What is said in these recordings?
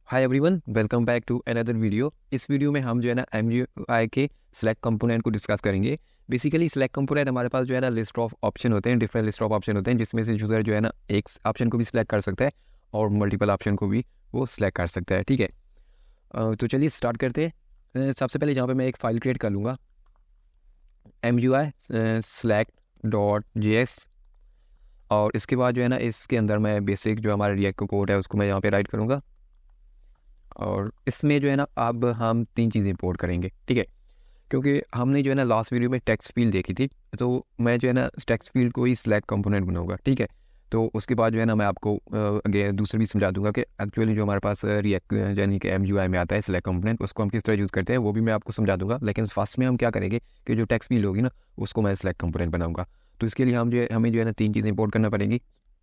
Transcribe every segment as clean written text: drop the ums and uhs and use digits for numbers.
Hi everyone, welcome back to another video. इस वीडियो में हम जो है ना MGUI के सिलेक्ट कंपोनेंट को डिस्कस करेंगे। बेसिकली सिलेक्ट कंपोनेंट हमारे पास जो है ना लिस्ट ऑफ ऑप्शन होते हैं, डिफरेंट लिस्ट ऑफ ऑप्शन होते हैं, जिसमें से यूज़र जो है ना एक ऑप्शन को भी सिलेक्ट कर सकता है और मल्टीपल ऑप्शन को भी वो सिलेक्ट कर सकता है। ठीक है, तो चलिए स्टार्ट करते हैं। सबसे पहले जहाँ पे मैं एक फ़ाइल क्रिएट कर लूँगा MGUI select.js, और इसके बाद जो है ना इसके अंदर मैं बेसिक जो हमारा रिएक्ट का कोड है उसको मैं यहाँ पे राइट करूँगा। और इसमें जो है ना अब हम तीन चीज़ें इंपोर्ट करेंगे। ठीक है, क्योंकि हमने जो है ना लास्ट वीडियो में टेक्स्ट फील्ड देखी थी, तो मैं जो है ना टेक्स्ट फील्ड को ही सिलेक्ट कंपोनेंट बनाऊंगा। ठीक है, तो उसके बाद जो है ना मैं आपको आगे दूसरी भी समझा दूंगा कि एक्चुअली जो हमारे पास रिएक्ट यानी कि MGUI में आता है सिलेक्ट कंपोनेंट, उसको हम किस तरह यूज़ करते हैं वो भी मैं आपको समझा दूंगा। लेकिन फर्स्ट में हम क्या करेंगे कि जो टेक्स्ट फील्ड होगी ना उसको मैं सिलेक्ट कंपोनेंट बनाऊंगा। तो इसके लिए हमें जो है ना तीन चीज़ें इंपोर्ट करना पड़ेंगी।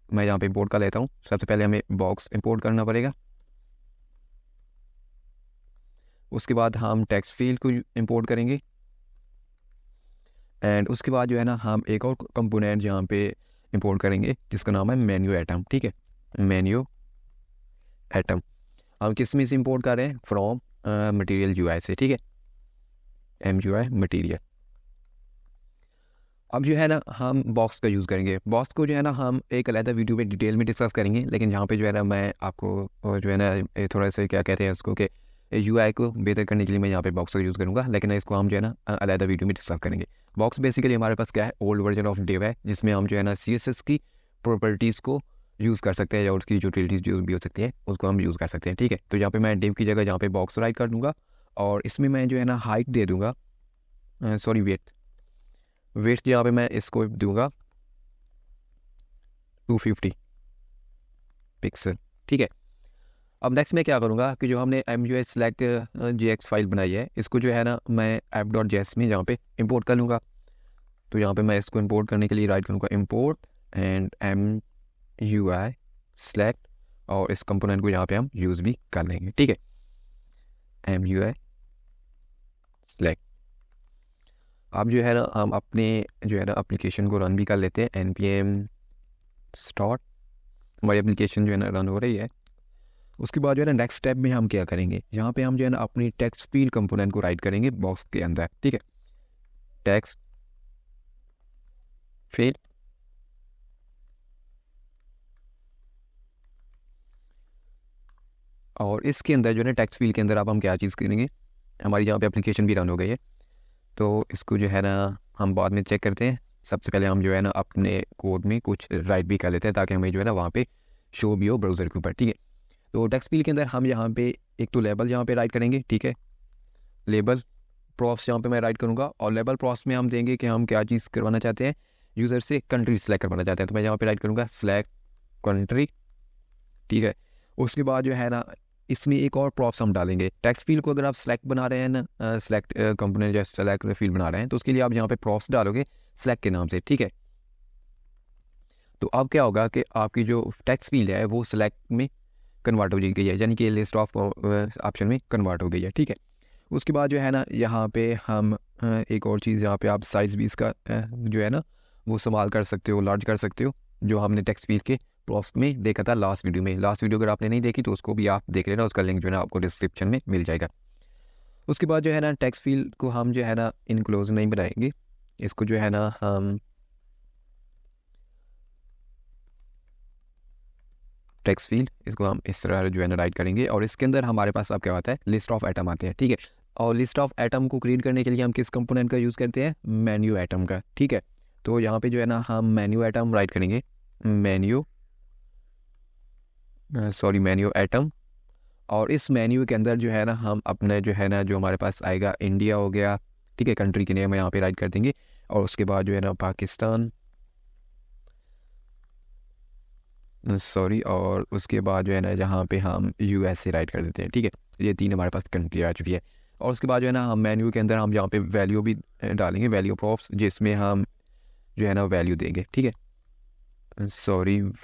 मैं यहाँ पे इंपोर्ट कर लेता हूँ। सबसे पहले हमें बॉक्स इंपोर्ट करना पड़ेगा। उसके बाद हम टेक्स्ट फील्ड को इंपोर्ट करेंगे, एंड उसके बाद जो है ना हम एक और कंपोनेंट यहाँ पे इंपोर्ट करेंगे जिसका नाम है मेन्यू एटम। ठीक है, मेन्यू एटम हम किस में से इंपोर्ट कर रहे हैं? फ्रॉम मटेरियल UI से। ठीक है, MGUI मटेरियल। अब जो है ना हम बॉक्स का यूज़ करेंगे। बॉक्स को जो है ना हम एक अलग वीडियो में डिटेल में डिस्कस करेंगे, लेकिन यहाँ पे जो है ना मैं आपको जो है ना थोड़ा सा क्या कहते हैं उसको कि UI को बेहतर करने के लिए मैं यहाँ पे बॉक्स का यूज़ करूँगा, लेकिन इसको हम जो है ना अलग वीडियो में डिस्कस करेंगे। बॉक्स बेसिकली हमारे पास क्या है, ओल्ड वर्जन ऑफ डिव है, जिसमें हम जो है ना CSS की प्रॉपर्टीज़ को यूज़ कर सकते हैं या उसकी यूटिलिटीज़ जो भी हो सकती है उसको हम यूज़ कर सकते हैं। ठीक है, तो यहाँ पे मैं डिव की जगह यहाँ पे बॉक्स राइट कर दूँगा, और इसमें मैं जो है ना हाइट दे दूँगा, सॉरी वेट यहाँ पे मैं इसको दूंगा 250 पिक्सल। ठीक है, अब नेक्स्ट मैं क्या करूँगा कि जो हमने MGUI select JX फाइल बनाई है इसको जो है ना मैं app.js में यहाँ पे इंपोर्ट कर लूँगा। तो यहाँ पे मैं इसको इंपोर्ट करने के लिए राइट करूँगा इंपोर्ट एंड MGUI select, और इस कंपोनेंट को यहाँ पे हम यूज़ भी कर लेंगे। ठीक है, MGUI select। अब जो है ना हम अपने जो है ना एप्लीकेशन को रन भी कर लेते हैं। npm start, हमारी एप्लीकेशन जो है ना रन हो रही है। उसके बाद जो है ना नेक्स्ट स्टेप में हम क्या करेंगे, यहाँ पे हम जो है ना अपनी टेक्स्ट फील्ड कंपोनेंट को राइट करेंगे बॉक्स के अंदर। ठीक है, टेक्स्ट फील्ड, और इसके अंदर जो है ना टेक्स्ट फील्ड के अंदर अब हम क्या चीज़ करेंगे, हमारी यहाँ पे एप्लीकेशन भी रन हो गई है, तो इसको जो है ना हम बाद में चेक करते हैं। सबसे पहले हम जो है ना अपने कोड में कुछ राइट भी कर लेते हैं ताकि हमें जो है ना वहाँ पे शो भी हो ब्राउज़र के ऊपर। ठीक है, तो टेक्स्ट फील्ड के अंदर हम यहाँ पे एक तो लेबल यहाँ पे राइट करेंगे। ठीक है, लेबल प्रॉप्स यहाँ पे मैं राइट करूँगा, और लेबल प्रॉप्स में हम देंगे कि हम क्या चीज़ करवाना चाहते हैं, यूज़र से कंट्री सेलेक्ट करवाना चाहते हैं, तो मैं यहाँ पे राइट करूँगा सेलेक्ट कंट्री। ठीक है, उसके बाद जो है ना इसमें एक और प्रॉप्स हम डालेंगे। टेक्स्ट फील्ड को अगर आप सेलेक्ट बना रहे हैं ना, सेलेक्ट कंपोनेंट या सेलेक्ट फील्ड बना रहे हैं, तो उसके लिए आप यहाँ पे प्रॉप्स डालोगे सेलेक्ट के नाम से। ठीक है, तो अब क्या होगा कि आपकी जो टेक्स्ट फील्ड है वो सेलेक्ट में कन्वर्ट हो गई है, यानी कि लिस्ट ऑफ ऑप्शन में कन्वर्ट हो गई है। ठीक है, उसके बाद जो है ना यहाँ पे हम एक और चीज़, यहाँ पे आप साइज़ भी इसका जो है ना वो संभाल कर सकते हो, लार्ज कर सकते हो, जो हमने टेक्स्ट फील्ड के प्रॉप्स में देखा था लास्ट वीडियो में। लास्ट वीडियो अगर आपने नहीं देखी तो उसको भी आप देख लेना, उसका लिंक जो है ना आपको डिस्क्रिप्शन में मिल जाएगा। उसके बाद जो है ना टेक्स्ट फील्ड को हम जो है ना इनक्लोज नहीं बनाएंगे, इसको जो है ना हम टेक्स्ट फील्ड इसको हम इस तरह जो है ना राइट करेंगे, और इसके अंदर हमारे पास अब क्या आता है, लिस्ट ऑफ एटम आते हैं। ठीक है, और लिस्ट ऑफ एटम को क्रिएट करने के लिए हम किस कंपोनेंट का यूज़ करते हैं, मेन्यू एटम का। ठीक है, तो यहाँ पे जो है ना हम मेन्यू एटम राइट करेंगे, मेन्यू मेन्यू एटम, और इस मेन्यू के अंदर जो है ना हम अपने जो है ना जो हमारे पास आएगा इंडिया हो गया। ठीक है, कंट्री के नेम यहाँ पे राइट कर देंगे, और उसके बाद जो है ना पाकिस्तान, और उसके बाद जो है ना जहाँ पे हम USA राइट कर देते हैं। ठीक है, ये तीन हमारे पास कंट्री आ चुकी है। और उसके बाद जो है ना हम मेन्यू के अंदर हम यहाँ पे वैल्यू भी डालेंगे, वैल्यू प्रॉप्स, जिसमें हम जो है ना वैल्यू देंगे। ठीक है,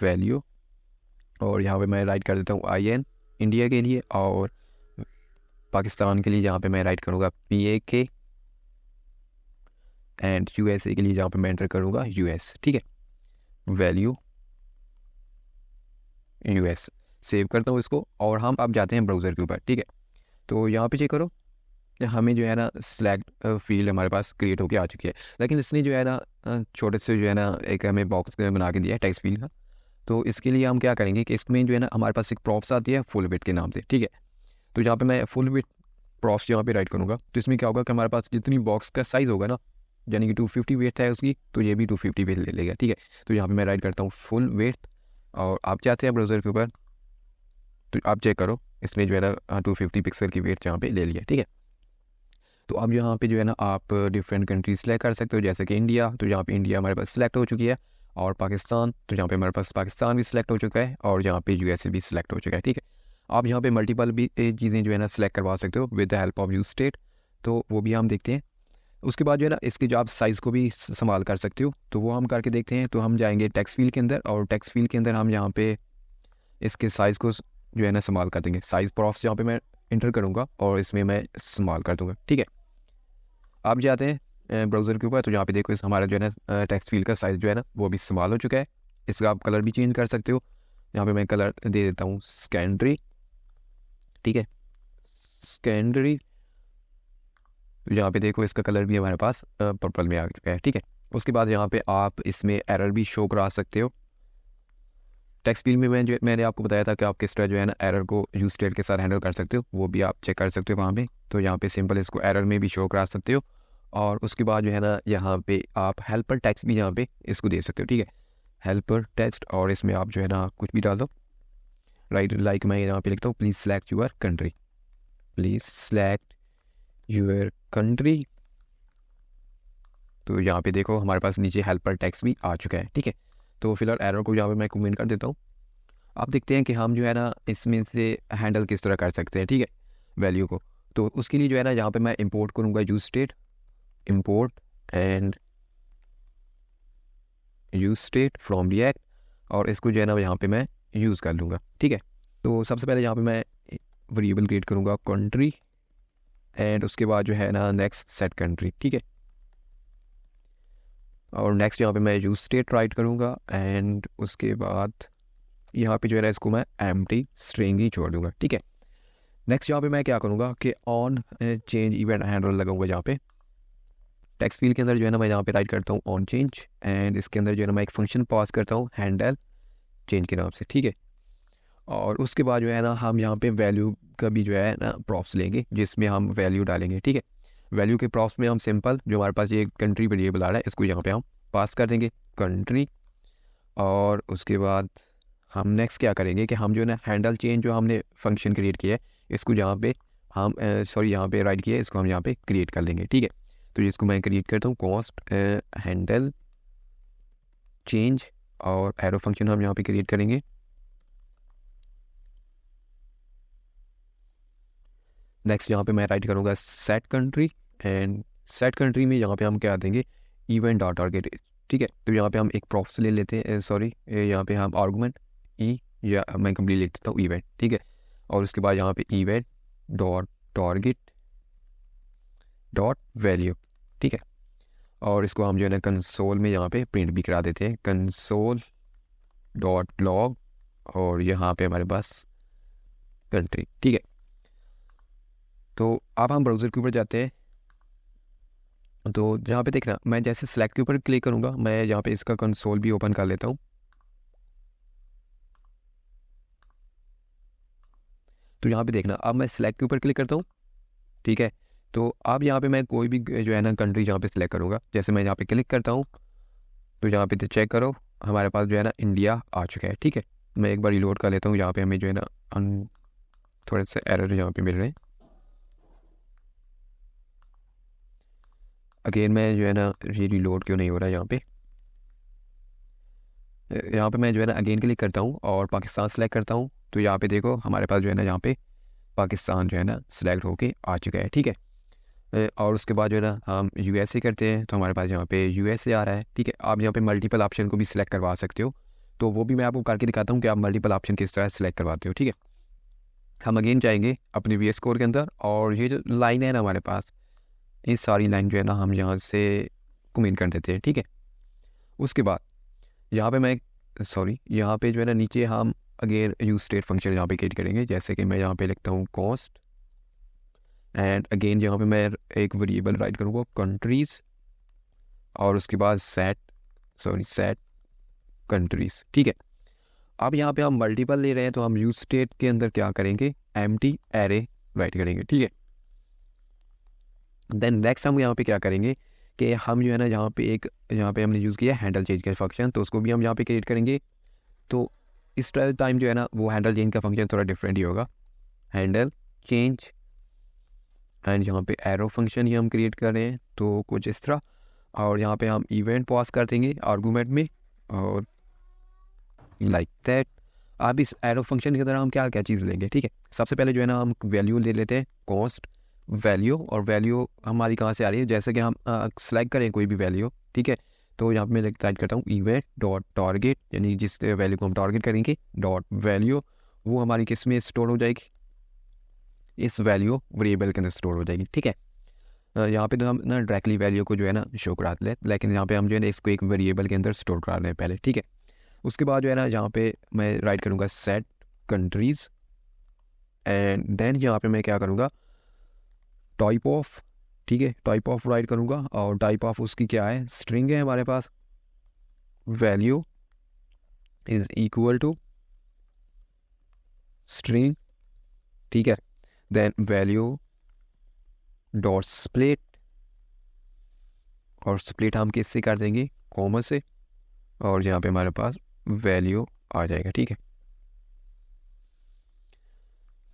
वैल्यू, और यहाँ पे मैं राइट कर देता हूँ IN इंडिया के लिए, और पाकिस्तान के लिए जहाँ पे मैं राइट करूँगा PAK, एंड USA के लिए जहाँ पे मैं एंटर करूँगा US। ठीक है, वैल्यू US। सेव करता हूँ इसको और हम अब जाते हैं ब्राउज़र के ऊपर। ठीक है, तो यहाँ पे चेक करो, हमें जो है ना सिलेक्ट फील्ड हमारे पास क्रिएट होके आ चुकी है, लेकिन इसने जो है ना छोटे से जो है ना एक हमें बॉक्स बना के दिया है टेक्स्ट फील्ड का। तो इसके लिए हम क्या करेंगे कि इसमें जो है ना हमारे पास एक प्रॉप्स आती है फुल विड्थ के नाम से। ठीक है, तो यहाँ पे मैं फुल विड्थ प्रॉप्स यहाँ पे राइट करूँगा, तो इसमें क्या होगा कि हमारे पास जितनी बॉक्स का साइज़ होगा ना, यानी कि 250 वेथ है उसकी, तो ये भी 250 वेथ ले लेगा। ठीक है, तो यहाँ पे मैं राइट करता हूँ फुल वेथ, और आप चाहते हैं ब्राउज़र के ऊपर, तो आप चेक करो इसने जो है ना 250 पिक्सल की वेथ यहाँ पे ले लिया। ठीक है, तो अब यहाँ पे जो है ना आप डिफरेंट कंट्रीज सेलेक्ट कर सकते हो, जैसे कि इंडिया, तो यहाँ पे इंडिया हमारे पास सिलेक्ट हो चुकी है, और पाकिस्तान, तो यहाँ पे हमारे पास पाकिस्तान भी सिलेक्ट हो चुका है, और यहाँ पे यूएसए भी सिलेक्ट हो चुका है। ठीक है, आप यहाँ पे मल्टीपल भी चीज़ें जो है ना सिलेक्ट करवा सकते हो with the help of use state, तो वो भी हम देखते हैं। उसके बाद जो है ना इसके जो आप साइज़ को भी संभाल कर सकते हो, तो वो हम करके देखते हैं। तो हम जाएंगे टेक्स्ट फील्ड के अंदर, और टेक्स्ट फील्ड के अंदर हम यहाँ पे इसके साइज़ को जो है ना संभाल कर देंगे। साइज़ प्रॉफ्स यहाँ पे मैं इंटर करूँगा और इसमें मैं संभाल कर दूँगा। ठीक है, आप जाते हैं ब्राउज़र के ऊपर, तो यहाँ पे देखो इस हमारा जो है ना टेक्स्ट फील्ड का साइज़ जो है ना वो भी इस्तेमाल हो चुका है। इसका आप कलर भी चेंज कर सकते हो, यहाँ पे मैं कलर दे देता हूँ सेकेंडरी। ठीक है, सेकेंडरी, तो यहाँ पे देखो इसका कलर भी हमारे पास पर्पल में आ चुका है। ठीक है, उसके बाद यहाँ पे आप इसमें एरर भी शो करा सकते हो। टेक्स्ट फील्ड में मैंने आपको बताया था कि आप किस तरह जो है ना एरर को यूज स्टेट के साथ हैंडल कर सकते हो, वो भी आप चेक कर सकते हो वहाँ पे। तो यहाँ पे सिंपल इसको एरर में भी शो करा सकते हो, और उसके बाद जो है ना यहाँ पे आप हेल्पर टेक्स्ट भी यहाँ पे इसको दे सकते हो। ठीक है, हेल्पर टेक्स्ट, और इसमें आप जो है ना कुछ भी डाल दो, राइट, लाइक मैं यहाँ पे लिखता हूँ please select your country, please select your country. तो यहाँ पे देखो हमारे पास नीचे हेल्पर टेक्स्ट भी आ चुका है। ठीक है, तो फिलहाल एरर को यहाँ पे मैं कमेंट कर देता हूँ। आप देखते हैं कि हम जो है ना इसमें से हैंडल किस तरह कर सकते हैं। ठीक है, वैल्यू को, तो उसके लिए जो है ना यहाँ पे मैं इंपोर्ट करूँगा use state, import and use state from react, और इसको जो है ना यहाँ पे मैं यूज़ कर लूँगा। ठीक है, तो सबसे पहले यहाँ पे मैं वेरिएबल क्रिएट करूँगा कंट्री, एंड उसके बाद जो है ना नेक्स्ट सेट कंट्री। ठीक है, और नेक्स्ट यहाँ पे मैं यूज स्टेट राइट करूँगा, एंड उसके बाद यहाँ पे जो है ना इसको मैं एम्प्टी स्ट्रिंग ही छोड़ दूँगा। ठीक है, नेक्स्ट यहाँ पे मैं क्या करूँगा कि ऑन चेंज इवेंट हैंडल लगाऊंगा। यहाँ पे टेक्स्ट फील्ड के अंदर जो है ना मैं यहाँ पे राइट करता हूँ ऑन चेंज, एंड इसके अंदर जो है ना मैं एक फंक्शन पास करता हूँ हैंडल चेंज के नाम से। ठीक है, और उसके बाद जो है ना हम यहाँ पे वैल्यू का भी जो है ना प्रॉप्स लेंगे, जिसमें हम वैल्यू डालेंगे। ठीक है, वैल्यू के प्रॉप्स में हम सिंपल जो हमारे पास ये कंट्री वेरिएबल आ रहा है इसको यहाँ पे हम पास कर देंगे कंट्री, और उसके बाद हम नेक्स्ट क्या करेंगे कि हम जो है ना हैंडल चेंज जो हमने फंक्शन क्रिएट किया है इसको यहाँ पे हम यहाँ पे राइट किया है, इसको हम यहाँ पे क्रिएट कर लेंगे। ठीक है, तो इसको मैं क्रिएट करता हूँ कॉस्ट हैंडल चेंज, और एरो फंक्शन हम यहाँ पे क्रिएट करेंगे। नेक्स्ट यहाँ पे मैं राइट करूँगा set country, and set country में यहाँ पे हम क्या देंगे इवेंट डॉट टारगेट। ठीक है, तो यहाँ पे हम एक प्रॉप्स ले लेते हैं, सॉरी यहाँ पे हम आर्गूमेंट या मैं कंप्लीट लिख देता हूँ इवेंट। ठीक है, और उसके बाद यहाँ पे event dot target dot value. ठीक है, और इसको हम जो है ना कंसोल में यहाँ पे प्रिंट भी करा देते हैं, कंसोल डॉट लॉग, और यहाँ पे हमारे पास कंट्री। ठीक है, तो अब हम ब्राउज़र के ऊपर जाते हैं, तो यहाँ पे देखना मैं जैसे सेलेक्ट के ऊपर क्लिक करूँगा, मैं यहाँ पे इसका कंसोल भी ओपन कर लेता हूँ। तो यहाँ पे देखना अब मैं सेलेक्ट के ऊपर क्लिक करता हूँ। ठीक है, तो अब यहाँ पे मैं कोई भी जो है ना कंट्री यहाँ पे सिलेक्ट करूँगा, जैसे मैं यहाँ पे क्लिक करता हूँ, तो यहाँ पे तो चेक करो हमारे पास जो है ना इंडिया आ चुका है। ठीक है, मैं एक बार रिलोड कर लेता हूँ, यहाँ पे हमें जो है ना थोड़े से एरर यहाँ पे मिल रहे हैं। अगेन मैं जो है ना ये रिलोड क्यों नहीं हो रहा है, यहाँ पे मैं जो है ना अगेन क्लिक करता हूँ और पाकिस्तान सेलेक्ट करता हूँ, तो यहाँ पे देखो हमारे पास जो है ना यहाँ पे पाकिस्तान जो है ना सिलेक्ट होके आ चुका है। ठीक है, और उसके बाद जो है ना हम यूएसए करते हैं, तो हमारे पास यहाँ पे यूएसए आ रहा है। ठीक है, आप यहाँ पे मल्टीपल ऑप्शन को भी सिलेक्ट करवा सकते हो, तो वो भी मैं आपको करके दिखाता हूँ कि आप मल्टीपल ऑप्शन किस तरह सेलेक्ट करवाते हो। ठीक है, हम अगेन जाएंगे अपने VS कोड के अंदर, और ये जो लाइन है ना हमारे पास, ये सारी लाइन जो है ना हम यहाँ से कमेंट कर देते हैं। ठीक है, उसके बाद यहाँ पे मैं यहाँ पे जो है ना नीचे हम अगेन यूज स्टेट फंक्शन यहाँ पे क्रिएट करेंगे, जैसे कि मैं यहाँ पे लिखता हूँ कॉस्ट एंड अगेन यहाँ पे मैं एक वेरिएबल राइट करूँगा कंट्रीज और उसके बाद सेट कंट्रीज। ठीक है, अब यहाँ पे हम मल्टीपल ले रहे हैं तो हम यूज स्टेट के अंदर क्या करेंगे, एम्प्टी एरे राइट करेंगे। ठीक है, देन नेक्स्ट हम यहाँ पे क्या करेंगे कि हम जो है ना यहाँ पे हमने यूज़ किया हैंडल चेंज का फंक्शन, तो उसको भी हम यहाँ पे क्रिएट करेंगे। तो इस टाइम जो है ना वो हैंडल चेंज का फंक्शन थोड़ा डिफरेंट ही होगा, हैंडल चेंज एंड यहाँ पे एरो फंक्शन ही हम क्रिएट कर रहे हैं तो कुछ इस तरह, और यहाँ पे हम इवेंट पास कर देंगे आर्गूमेंट में और लाइक दैट। अब इस एरो फंक्शन के अंदर हम क्या क्या चीज़ लेंगे, ठीक है, सबसे पहले जो है ना हम वैल्यू ले लेते हैं कॉस्ट वैल्यू, और वैल्यू हमारी कहाँ से आ रही है, जैसे कि हम सेलेक्ट करें कोई भी वैल्यू। ठीक है, तो यहाँ पे मैं टाइप करता हूँ इवेंट डॉट टारगेट, यानी जिस वैल्यू को हम टारगेट करेंगे डॉट वैल्यू, वो हमारी किस में स्टोर हो जाएगी, इस वैल्यू वेरिएबल के अंदर स्टोर हो जाएगी। ठीक है, यहाँ पे तो हम ना डायरेक्टली वैल्यू को जो है ना शो करा लें, लेकिन यहाँ पे हम जो है ना इसको एक वेरिएबल के अंदर स्टोर करा रहे हैं पहले। ठीक है, उसके बाद जो है ना यहाँ पे मैं राइट करूँगा सेट कंट्रीज एंड देन यहाँ पे मैं क्या करूँगा टाइप ऑफ, ठीक है, टाइप ऑफ राइट करूँगा और टाइप ऑफ उसकी क्या है, स्ट्रिंग है हमारे पास, value is equal to string. ठीक है, देन वैल्यू डॉट स्प्लिट, और स्प्लिट हम किससे कर देंगे, कॉमा से, और यहाँ पे हमारे पास वैल्यू आ जाएगा। ठीक है,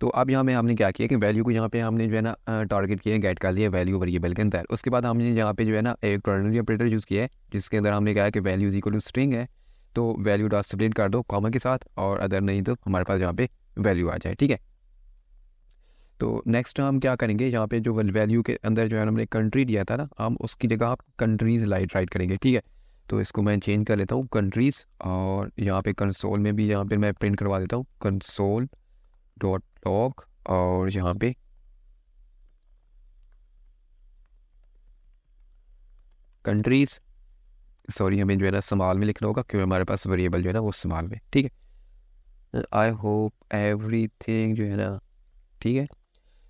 तो अब यहाँ में हमने क्या किया कि वैल्यू को यहाँ पे हमने जो है ना टारगेट किया, गेट कर लिया वैल्यू वेरिएबल के अंदर। उसके बाद हमने यहाँ पे जो है ना एक टर्नरी ऑपरेटर यूज़ किया है जिसके अंदर हमने कहा कि value is equal to string है, तो वैल्यू डॉट स्प्लिट कर दो कॉमा के साथ, और अदर नहीं तो हमारे पास यहाँ पे वैल्यू आ जाए। ठीक है, तो नेक्स्ट हम क्या करेंगे, यहाँ पे जो वैल्यू के अंदर जो है हमने कंट्री दिया था ना, हम उसकी जगह आप कंट्रीज राइट करेंगे। ठीक है, तो इसको मैं चेंज कर लेता हूँ कंट्रीज, और यहाँ पे कंसोल में भी यहाँ पे मैं प्रिंट करवा देता हूँ कंसोल डॉट लॉग, और यहाँ पे कंट्रीज, सॉरी हमें जो है ना स्मॉल में लिखना होगा क्योंकि हमारे पास वेरिएबल जो है ना वो स्मॉल में। ठीक है, आई होप एवरीथिंग जो है ना ठीक है।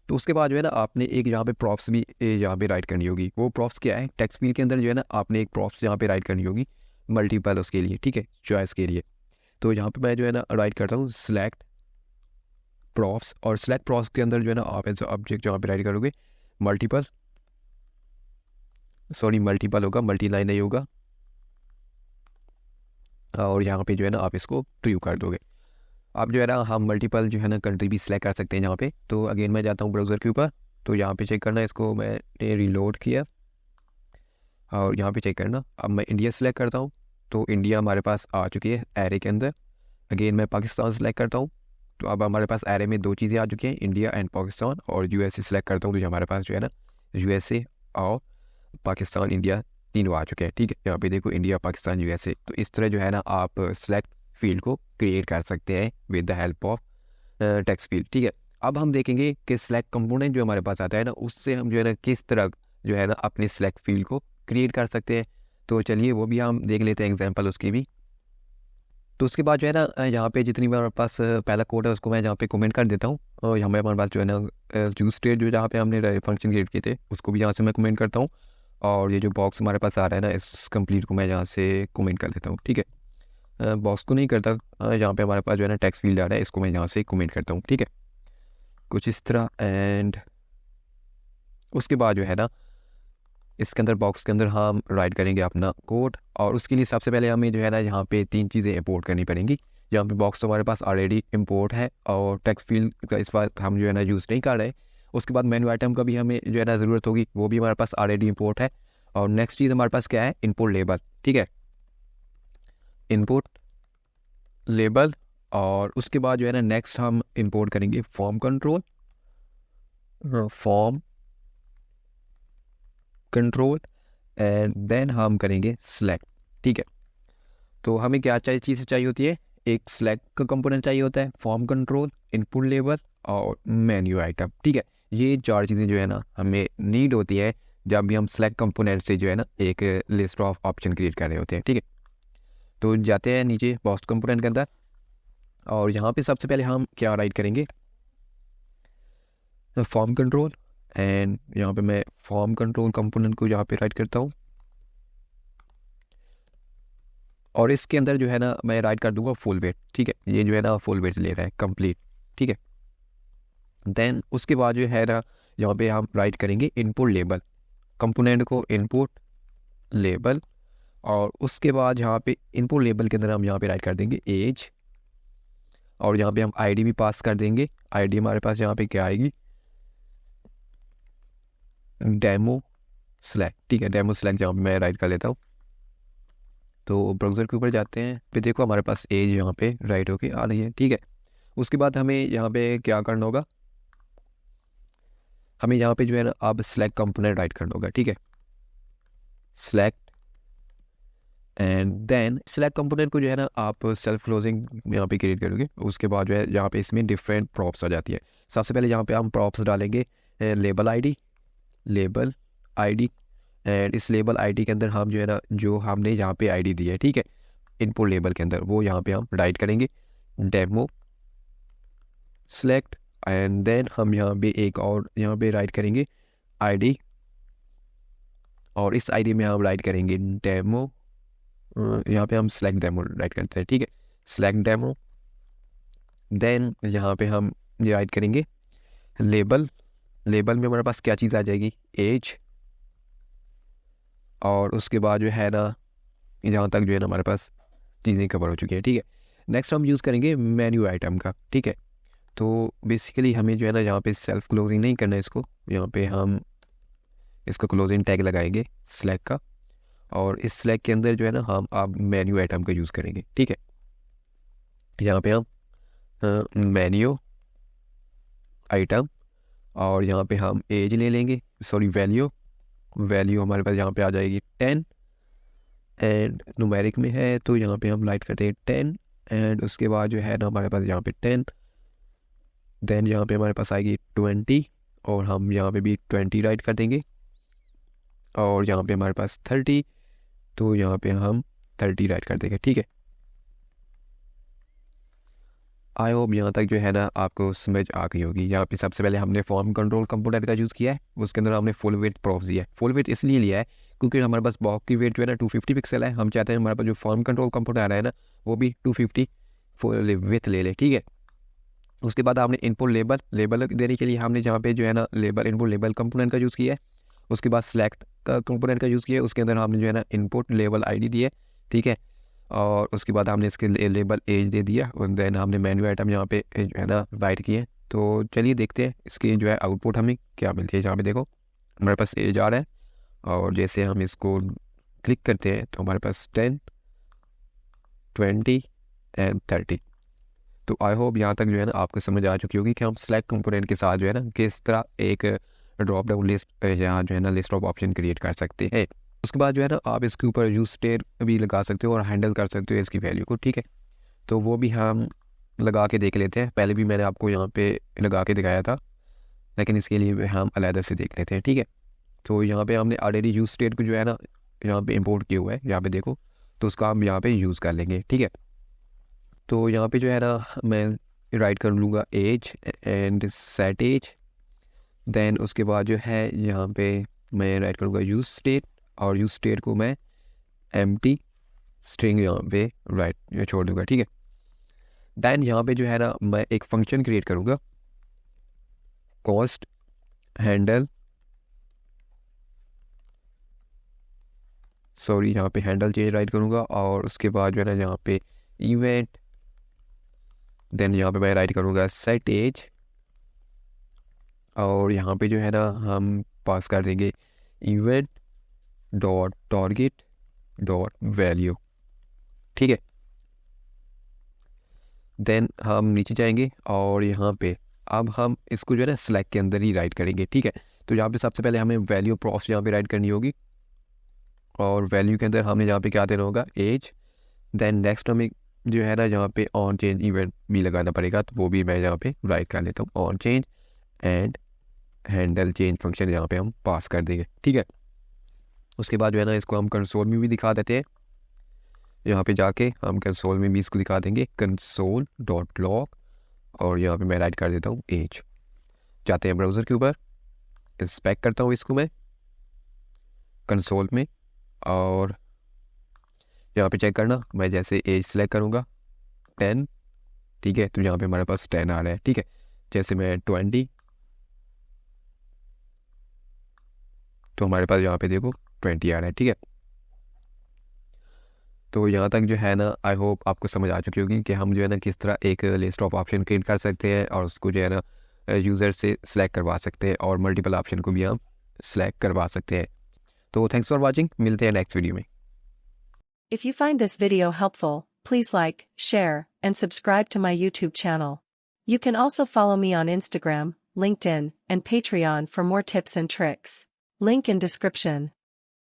तो उसके बाद जो है ना आपने एक यहाँ पे प्रॉप्स भी यहाँ पे राइट करनी होगी। वो प्रॉप्स क्या है, टेक्स्ट फील्ड के अंदर जो है ना आपने एक प्रॉप्स यहाँ पे राइट करनी होगी मल्टीपल उसके लिए। ठीक है, चॉइस के लिए। तो यहाँ पे मैं जो है ना राइट करता हूँ सिलेक्ट प्रॉप्स, और सिलेक्ट प्रॉप्स के अंदर जो है ना आप एज ऑब्जेक्ट जहाँ पे राइट करोगे मल्टीपल, सॉरी मल्टीपल होगा, मल्टी लाइन नहीं होगा, और यहाँ पे जो है ना आप इसको ट्रू कर दोगे। आप जो है ना हम मल्टीपल जो है ना कंट्री भी सिलेक्ट कर सकते हैं यहाँ पे। तो अगेन मैं जाता हूँ ब्राउज़र के ऊपर, तो यहाँ पे चेक करना, इसको मैंने रीलोड किया और यहाँ पे चेक करना। अब मैं इंडिया सेलेक्ट करता हूँ तो इंडिया हमारे पास आ चुकी है एरे के अंदर। अगेन मैं पाकिस्तान सेलेक्ट करता हूँ तो अब हमारे पास एरे में दो चीज़ें आ चुकी हैं, इंडिया एंड पाकिस्तान। और यूएसए सेलेक्ट करता हूँ तो हमारे पास जो है ना यूएसए और पाकिस्तान इंडिया तीनों आ चुके हैं। ठीक है, यहाँ पे देखो इंडिया पाकिस्तान यूएसए। तो इस तरह जो है ना आप सेलेक्ट फील्ड को क्रिएट कर सकते हैं with the help of text field. ठीक है, अब हम देखेंगे कि सिलेक्ट कंपोनेंट जो हमारे पास आता है ना उससे हम जो है ना किस तरह जो है ना अपने सिलेक्ट फील्ड को क्रिएट कर सकते हैं। तो चलिए वो भी हम देख लेते हैं एग्जांपल उसकी भी। तो उसके बाद जो है ना यहाँ पे जितनी बार हमारे पास पहला कोड है उसको मैं यहाँ पे कमेंट कर देता हूँ, और यहाँ पे हमारे पास जो है ना यूज स्टेट जो जहाँ पे हमने फंक्शन क्रिएट किए थे उसको भी यहाँ से मैं कमेंट करता हूँ, और ये जो बॉक्स हमारे पास आ रहा है ना इस कंप्लीट को मैं यहाँ से कमेंट कर लेता हूँ। ठीक है, बॉक्स को नहीं करता, यहाँ पे हमारे पास जो है ना टेक्स्ट फील्ड आ रहा है इसको मैं यहाँ से कमेंट करता हूँ। ठीक है, कुछ इस तरह। एंड उसके बाद जो है ना इसके अंदर बॉक्स के अंदर हम राइट करेंगे अपना कोड, और उसके लिए सबसे पहले हमें जो है ना यहाँ पे तीन चीज़ें इंपोर्ट करनी पड़ेंगी। यहाँ पे बॉक्स तो हमारे पास ऑलरेडी इंपोर्ट है और टेक्स्ट फील्ड का इस बार हम जो है ना यूज़ नहीं कर रहे। उसके बाद मेन्यू आइटम का भी हमें जो है ना ज़रूरत होगी, वो भी हमारे पास ऑलरेडी इंपोर्ट है। और नेक्स्ट चीज़ हमारे पास क्या है, इनपुट लेबल। ठीक है, इनपुट लेबल। और उसके बाद जो है ना नेक्स्ट हम इंपोर्ट करेंगे form control, form control, and then हम करेंगे सिलेक्ट। ठीक है, तो हमें क्या चाहिए चीज़ें चाहिए होती है, एक सिलेक्ट का कंपोनेंट चाहिए होता है, फॉर्म कंट्रोल, इनपुट लेबल और मेन्यू आइटम। ठीक है, ये चार चीज़ें जो है ना हमें नीड होती है जब भी हम सिलेक्ट कंपोनेंट से जो है ना एक लिस्ट ऑफ ऑप्शन क्रिएट कर रहे होते हैं। ठीक है, तो जाते हैं नीचे बॉक्स कंपोनेंट के अंदर, और यहाँ पे सबसे पहले हम क्या राइट करेंगे, फॉर्म कंट्रोल, एंड यहाँ पे मैं फॉर्म कंट्रोल कंपोनेंट को यहाँ पे राइट करता हूँ, और इसके अंदर जो है ना मैं राइट कर दूंगा फुल वेट। ठीक है, ये जो है ना फुल वेट ले रहा है कंप्लीट। ठीक है, देन उसके बाद जो है ना यहाँ पे हम राइट करेंगे इनपुट लेबल, कंपोनेंट को इनपुट लेबल, और उसके बाद यहाँ पे इनपुट लेबल के अंदर हम यहाँ पे राइट कर देंगे एज, और यहाँ पे हम आईडी भी पास कर देंगे। आईडी हमारे पास यहाँ पे क्या आएगी, डेमो सेलेक्ट। ठीक है, डेमो सेलेक्ट यहाँ पे मैं राइट कर लेता हूँ। तो ब्राउज़र के ऊपर जाते हैं, फिर देखो हमारे पास एज यहाँ पे राइट होके आ रही है। ठीक है, उसके बाद हमें यहाँ पे क्या करना होगा, हमें यहाँ पे जो है ना अब सेलेक्ट कंपोनेंट राइट करना होगा। ठीक है, select, and then select component को जो है ना आप सेल्फ क्लोजिंग यहाँ पे क्रिएट करोगे। उसके बाद जो है यहाँ पे इसमें डिफरेंट प्रॉप्स आ जाती है। सबसे पहले यहाँ पे हम प्रॉप्स डालेंगे लेबल आईडी, एंड इस लेबल आईडी के अंदर हम जो है ना जो हमने यहाँ पे आईडी दी है, ठीक है, इनपुट लेबल के अंदर, वो यहाँ पे हम राइट करेंगे डेमो सेलेक्ट, एंड देन हम यहाँ पे एक और यहाँ पे राइट करेंगे आईडी, और इस आईडी में हम राइट करेंगे डेमो, यहाँ पे हम सेलेक्ट डेमो राइट करते हैं। ठीक है, सेलेक्ट डेमो, देन यहाँ पे हम ये राइट करेंगे लेबल में हमारे पास क्या चीज़ आ जाएगी, एज, और उसके बाद जो है ना यहाँ तक जो है ना हमारे पास चीज़ें कवर हो चुकी हैं। ठीक है, नेक्स्ट हम यूज़ करेंगे मेन्यू आइटम का। ठीक है, तो बेसिकली हमें जो है ना यहाँ पे सेल्फ क्लोजिंग नहीं करना है इसको, यहाँ पे हम इसको क्लोजिंग टैग लगाएंगे सेलेक्ट का, और इस सेलेक्ट के अंदर जो है ना हम अब मेन्यू आइटम का यूज़ करेंगे। ठीक है, यहाँ पे हम मेन्यू आइटम, और यहाँ पे हम एज ले लेंगे, सॉरी वैल्यू हमारे पास यहाँ पे आ जाएगी 10, एंड न्यूमेरिक में है तो यहाँ पे हम राइट करते हैं 10, एंड उसके बाद जो है ना हमारे पास यहाँ पे 10, देन यहाँ पे हमारे पास आएगी 20, और हम यहाँ पे भी 20 राइट कर देंगे, और यहाँ पे हमारे पास 30, तो यहाँ पे हम 30 राइट कर देंगे। ठीक है, आई होप यहाँ तक जो है ना आपको समझ आ गई होगी। यहाँ पे सबसे पहले हमने फॉर्म कंट्रोल कंपोनेंट का यूज़ किया है, उसके अंदर हमने फुल वेट प्रॉप्स दिया है। फुल वेट इसलिए लिया है क्योंकि हमारे पास बॉक्स की वेट जो है ना 250 पिक्सल है, हम चाहते हैं हमारे पास जो फॉर्म कंट्रोल कंपोनेंट आ रहा है ना वो भी 250 फुल वेट ले ले। ठीक है, उसके बाद हमने इनपुट लेबल देने के लिए हमने जहाँ पे जो है ना इनपुट लेबल कंपोनेंट का यूज़ किया है। उसके बाद सेलेक्ट का कंपोनेंट का यूज़ किया है, उसके अंदर हमने जो है ना इनपुट लेबल आईडी दी है। ठीक है, और उसके बाद हमने इसके लेबल एज दे दिया, और देन हमने मेन्यू आइटम यहाँ पे जो है ना राइट किए। तो चलिए देखते हैं इसकी जो है आउटपुट हमें क्या मिलती है। यहाँ पे देखो हमारे पास एज आ रहा है, और जैसे हम इसको क्लिक करते हैं तो हमारे पास 10, 20 एंड 30। तो आई होप यहाँ तक जो है ना आपको समझ आ चुकी होगी कि हम सेलेक्ट कंपोनेंट के साथ जो है ना किस तरह एक ड्रॉप डाउन लिस्ट यहाँ जो है ना लिस्ट ऑफ ऑप्शन क्रिएट कर सकते हैं। उसके बाद जो है ना आप इसके ऊपर यूज स्टेट भी लगा सकते हो और हैंडल कर सकते हो इसकी वैल्यू को। ठीक है, तो वो भी हम लगा के देख लेते हैं। पहले भी मैंने आपको यहाँ पे लगा के दिखाया था, लेकिन इसके लिए हम अलग से देख लेते हैं। ठीक है, तो यहाँ पे हमने ऑलरेडी यूज स्टेट को जो है ना यहाँ पे इंपोर्ट किया हुआ है, यहाँ पे देखो, तो उसका हम यहाँ पे यूज़ कर लेंगे। ठीक है, तो यहाँ पे जो है ना मैं राइट कर लूँगा age and set age, then उसके बाद जो है यहाँ पे मैं राइट करूँगा यूज स्टेट, और यूज स्टेट को मैं एम्प्टी स्ट्रिंग यहाँ पे राइट छोड़ दूँगा। ठीक है, देन यहाँ पे जो है ना मैं एक फंक्शन क्रिएट करूँगा कॉस्ट हैंडल, सॉरी यहाँ पे हैंडल चेंज राइट करूँगा, और उसके बाद जो है ना यहाँ पे इवेंट, देन यहाँ पे मैं राइट करूँगा सेट एज, और यहाँ पे जो है ना हम पास कर देंगे event dot target dot value. ठीक है, देन हम नीचे जाएंगे और यहाँ पे अब हम इसको जो है ना सेलेक्ट के अंदर ही राइट करेंगे। ठीक है, तो यहाँ पे सबसे पहले हमें वैल्यू प्रॉप्स यहाँ पे राइट करनी होगी, और वैल्यू के अंदर हमने यहाँ पे क्या देना होगा एज, देन नेक्स्ट हमें जो है ना यहाँ पे ऑन चेंज इवेंट भी लगाना पड़ेगा, तो वो भी मैं यहाँ पे राइट कर लेता हूँ on change, and handle change function यहाँ पे हम पास कर देंगे। ठीक है, उसके बाद जो है ना इसको हम कंसोल में भी दिखा देते हैं। यहाँ पे जाके हम कंसोल में भी इसको दिखा देंगे console.log, और यहाँ पे मैं राइट कर देता हूँ एज। जाते हैं ब्राउज़र के ऊपर, इंस्पेक्ट करता हूँ इसको मैं कंसोल में, और यहाँ पे चेक करना, मैं जैसे एज सेलेक्ट करूँगा 10, ठीक है, तो यहाँ पे हमारे पास 10 आ रहा है, ठीक है। जैसे मैं 20, तो हमारे पास यहाँ पे देखो 20 आ रहा है, ठीक है। तो यहाँ तक जो है ना, आई होप आपको समझ आ चुकी होगी कि हम जो है ना किस तरह एक लिस्ट ऑफ ऑप्शन क्रिएट कर सकते हैं और उसको जो है ना यूज़र से सिलेक्ट करवा सकते हैं, और मल्टीपल ऑप्शन को भी हम सिलेक्ट करवा सकते हैं। तो थैंक्स फॉर वॉचिंग, मिलते हैं नेक्स्ट वीडियो में। If you find this video helpful, please like, share, and subscribe to my YouTube channel. You can also follow me on Instagram, LinkedIn, and Patreon for more tips and tricks. Link in description.